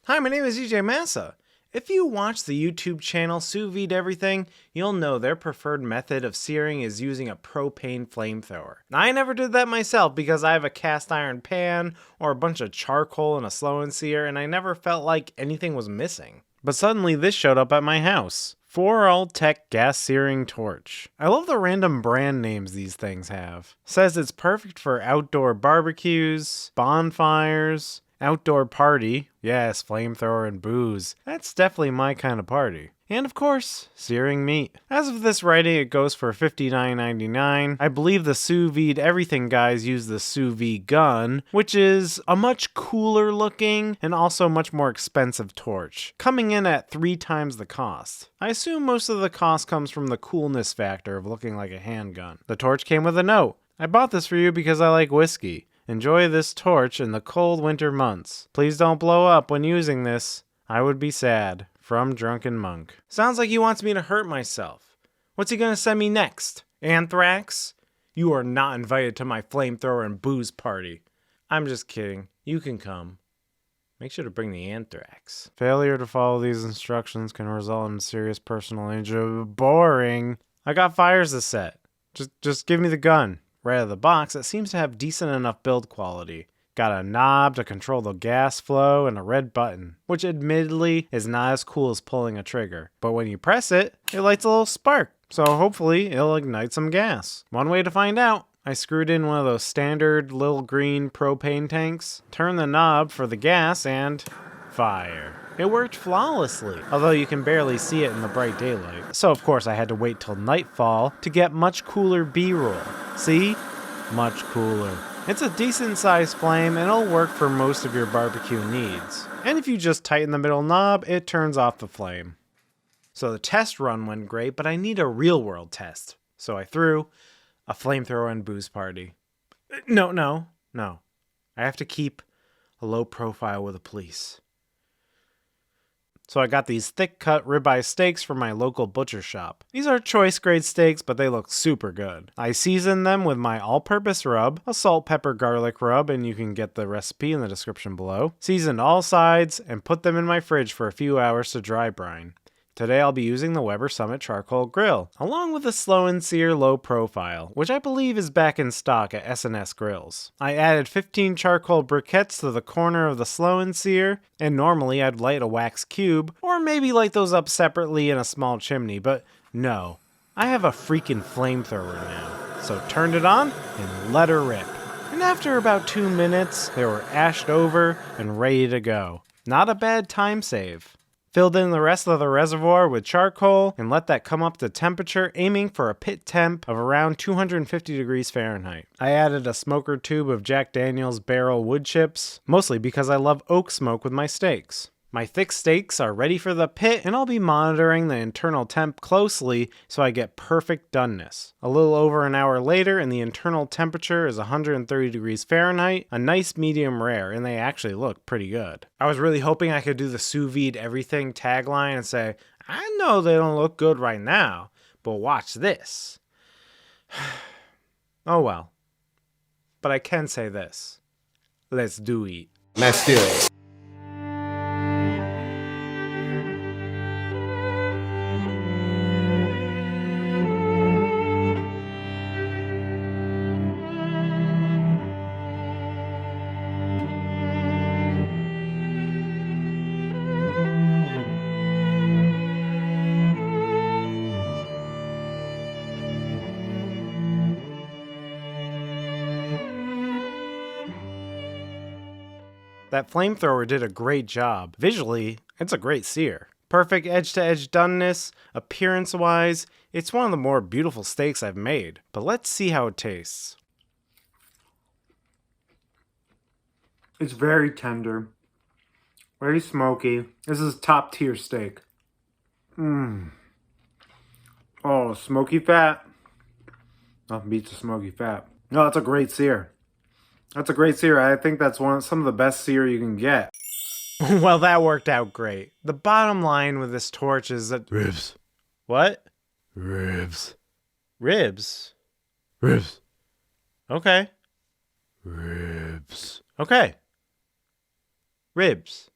Hi, my name is EJ Massa. If you watch the YouTube channel Sous Vide Everything, you'll know their preferred method of searing is using a propane flamethrower. Now, I never did that myself because I have a cast iron pan or a bunch of charcoal and a slow and sear, and I never felt like anything was missing. But suddenly this showed up at my house. 4ALLTech gas searing torch. I love the random brand names these things have. Says it's perfect for outdoor barbecues, bonfires, outdoor party, yes, flamethrower and booze. That's definitely my kind of party. And of course, searing meat. As of this writing, it goes for $59.99. I believe the Sous Vide Everything guys use the Sous Vide gun, which is a much cooler looking and also much more expensive torch, coming in at 3 times the cost. I assume most of the cost comes from the coolness factor of looking like a handgun. The torch came with a note. I bought this for you because I like whiskey. Enjoy this torch in the cold winter months. Please don't blow up when using this. I would be sad. From Drunken Monk. Sounds like he wants me to hurt myself. What's he gonna send me next? Anthrax? You are not invited to my flamethrower and booze party. I'm just kidding. You can come. Make sure to bring the anthrax. Failure to follow these instructions can result in serious personal injury. Boring. I got fires to set. Just give me the gun. Right out of the box, it seems to have decent enough build quality. Got a knob to control the gas flow and a red button, which admittedly is not as cool as pulling a trigger. But when you press it, it lights a little spark, so hopefully it'll ignite some gas. One way to find out, I screwed in one of those standard little green propane tanks, turned the knob for the gas, and fire. It worked flawlessly, although you can barely see it in the bright daylight. So of course I had to wait till nightfall to get much cooler B-roll. See? Much cooler. It's a decent sized flame and it'll work for most of your barbecue needs. And if you just tighten the middle knob, it turns off the flame. So the test run went great, but I need a real world test. So I threw a flamethrower and booze party. No. I have to keep a low profile with the police. So I got these thick-cut ribeye steaks from my local butcher shop. These are choice-grade steaks, but they look super good. I seasoned them with my all-purpose rub, a salt, pepper, garlic rub, and you can get the recipe in the description below. Seasoned all sides, and put them in my fridge for a few hours to dry brine. Today I'll be using the Weber Summit Charcoal Grill, along with the Slow and Sear Low Profile, which I believe is back in stock at S&S Grills. I added 15 charcoal briquettes to the corner of the Slow and Sear, and normally I'd light a wax cube, or maybe light those up separately in a small chimney, but no. I have a freaking flamethrower now, so turned it on and let her rip. And after about 2 minutes, they were ashed over and ready to go. Not a bad time save. Filled in the rest of the reservoir with charcoal and let that come up to temperature, aiming for a pit temp of around 250 degrees Fahrenheit. I added a smoker tube of Jack Daniel's barrel wood chips, mostly because I love oak smoke with my steaks. My thick steaks are ready for the pit, and I'll be monitoring the internal temp closely so I get perfect doneness. A little over an hour later, and the internal temperature is 130 degrees Fahrenheit, a nice medium rare, and they actually look pretty good. I was really hoping I could do the Sous Vide Everything tagline and say, I know they don't look good right now, but watch this. Oh well. But I can say this. Let's do it. Let's do it. That flamethrower did a great job. Visually, it's a great sear. Perfect edge-to-edge doneness, appearance-wise, it's one of the more beautiful steaks I've made. But let's see how it tastes. It's very tender, very smoky. This is top tier steak. Oh, smoky fat. Nothing beats the smoky fat. No, that's a great sear. That's a great sear. I think that's some of the best sear you can get. Well, that worked out great. The bottom line with this torch is that... Ribs. What? Ribs. Ribs? Ribs. Okay. Ribs. Okay. Ribs.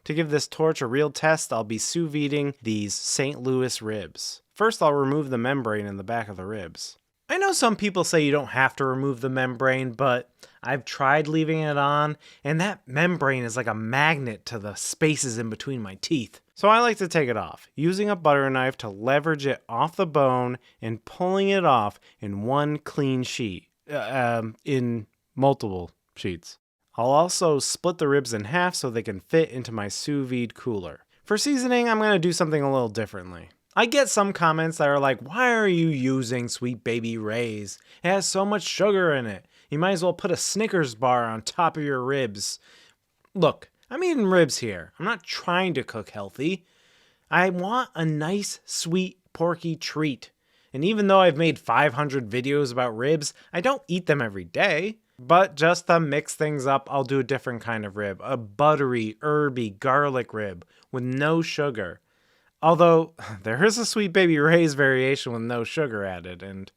To give this torch a real test, I'll be sous videing these St. Louis ribs. First, I'll remove the membrane in the back of the ribs. I know some people say you don't have to remove the membrane, but I've tried leaving it on, and that membrane is like a magnet to the spaces in between my teeth. So I like to take it off, using a butter knife to leverage it off the bone and pulling it off in one clean sheet, in multiple sheets. I'll also split the ribs in half so they can fit into my sous vide cooler. For seasoning, I'm going to do something a little differently. I get some comments that are like, why are you using Sweet Baby Ray's? It has so much sugar in it. You might as well put a Snickers bar on top of your ribs. Look, I'm eating ribs here. I'm not trying to cook healthy. I want a nice, sweet, porky treat. And even though I've made 500 videos about ribs, I don't eat them every day. But just to mix things up, I'll do a different kind of rib. A buttery, herby, garlic rib with no sugar. Although, there is a Sweet Baby Ray's variation with no sugar added, and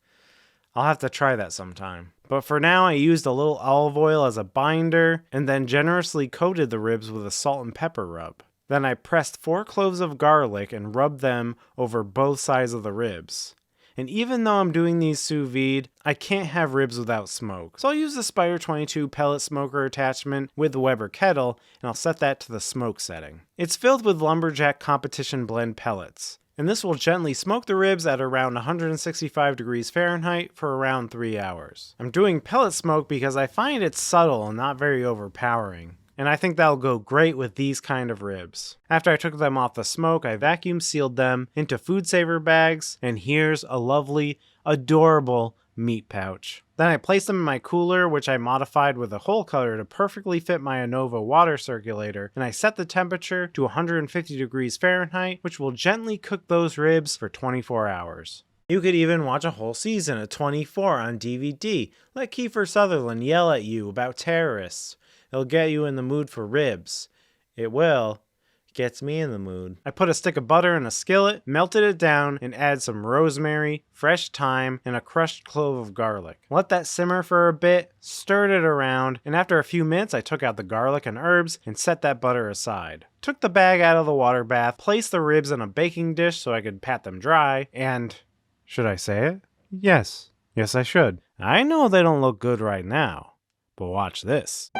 I'll have to try that sometime. But for now, I used a little olive oil as a binder, and then generously coated the ribs with a salt and pepper rub. Then I pressed 4 cloves of garlic and rubbed them over both sides of the ribs. And even though I'm doing these sous vide, I can't have ribs without smoke. So I'll use the Spider 22 pellet smoker attachment with the Weber kettle, and I'll set that to the smoke setting. It's filled with Lumberjack Competition Blend pellets, and this will gently smoke the ribs at around 165 degrees Fahrenheit for around 3 hours. I'm doing pellet smoke because I find it subtle and not very overpowering. And I think that'll go great with these kind of ribs. After I took them off the smoke, I vacuum sealed them into food saver bags, and here's a lovely, adorable meat pouch. Then I placed them in my cooler, which I modified with a hole cutter to perfectly fit my Anova water circulator, and I set the temperature to 150 degrees Fahrenheit, which will gently cook those ribs for 24 hours. You could even watch a whole season of 24 on DVD. Let Kiefer Sutherland yell at you about terrorists. It'll get you in the mood for ribs. It will. It gets me in the mood. I put a stick of butter in a skillet, melted it down, and add some rosemary, fresh thyme, and a crushed clove of garlic. Let that simmer for a bit, stirred it around, and after a few minutes I took out the garlic and herbs and set that butter aside. Took the bag out of the water bath, placed the ribs in a baking dish so I could pat them dry, and... should I say it? Yes. Yes, I should. I know they don't look good right now, but watch this.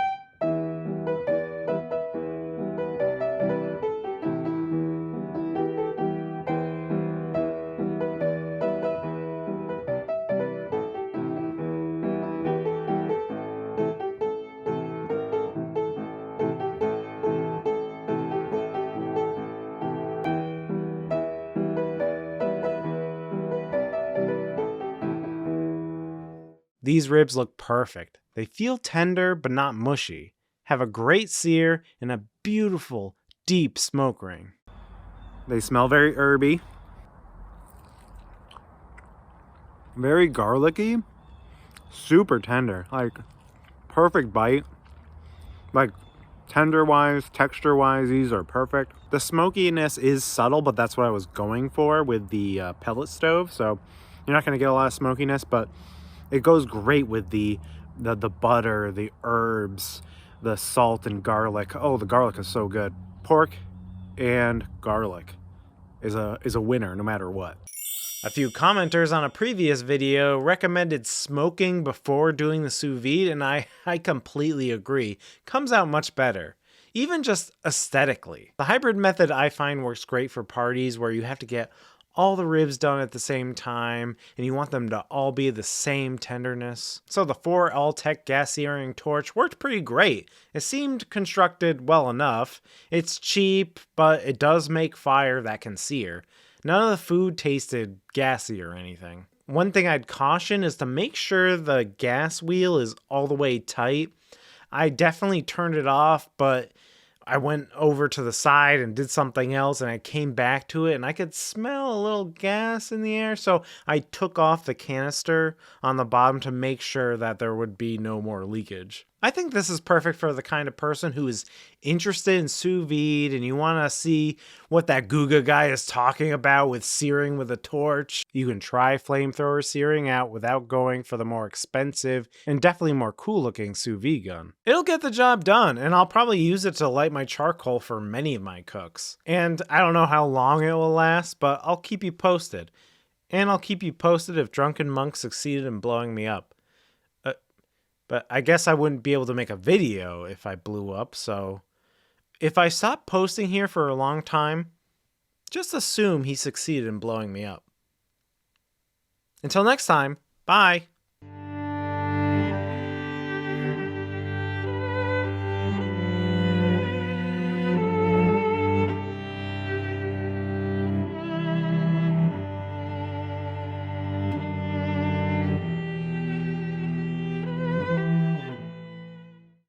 These ribs look perfect. They feel tender but not mushy, have a great sear, and a beautiful, deep smoke ring. They smell very herby, very garlicky, super tender, like perfect bite. Like tender-wise, texture-wise, these are perfect. The smokiness is subtle, but that's what I was going for with the pellet stove, so you're not going to get a lot of smokiness, but it goes great with the butter, the herbs, the salt and garlic. Oh, the garlic is so good. Pork and garlic is a winner no matter what. A few commenters on a previous video recommended smoking before doing the sous vide, and I completely agree. Comes out much better. Even just aesthetically. The hybrid method I find works great for parties where you have to get all the ribs done at the same time, and you want them to all be the same tenderness. So the 4ALLTech gas searing torch worked pretty great. It seemed constructed well enough. It's cheap, but it does make fire that can sear. None of the food tasted gassy or anything. One thing I'd caution is to make sure the gas wheel is all the way tight. I definitely turned it off, but I went over to the side and did something else, and I came back to it and I could smell a little gas in the air. So I took off the canister on the bottom to make sure that there would be no more leakage. I think this is perfect for the kind of person who is interested in sous vide and you want to see what that Guga guy is talking about with searing with a torch. You can try flamethrower searing out without going for the more expensive and definitely more cool looking sous vide gun. It'll get the job done, and I'll probably use it to light my charcoal for many of my cooks. And I don't know how long it will last, but I'll keep you posted. And I'll keep you posted if Drunken Monk succeeded in blowing me up. But I guess I wouldn't be able to make a video if I blew up, so if I stop posting here for a long time, just assume he succeeded in blowing me up. Until next time, bye!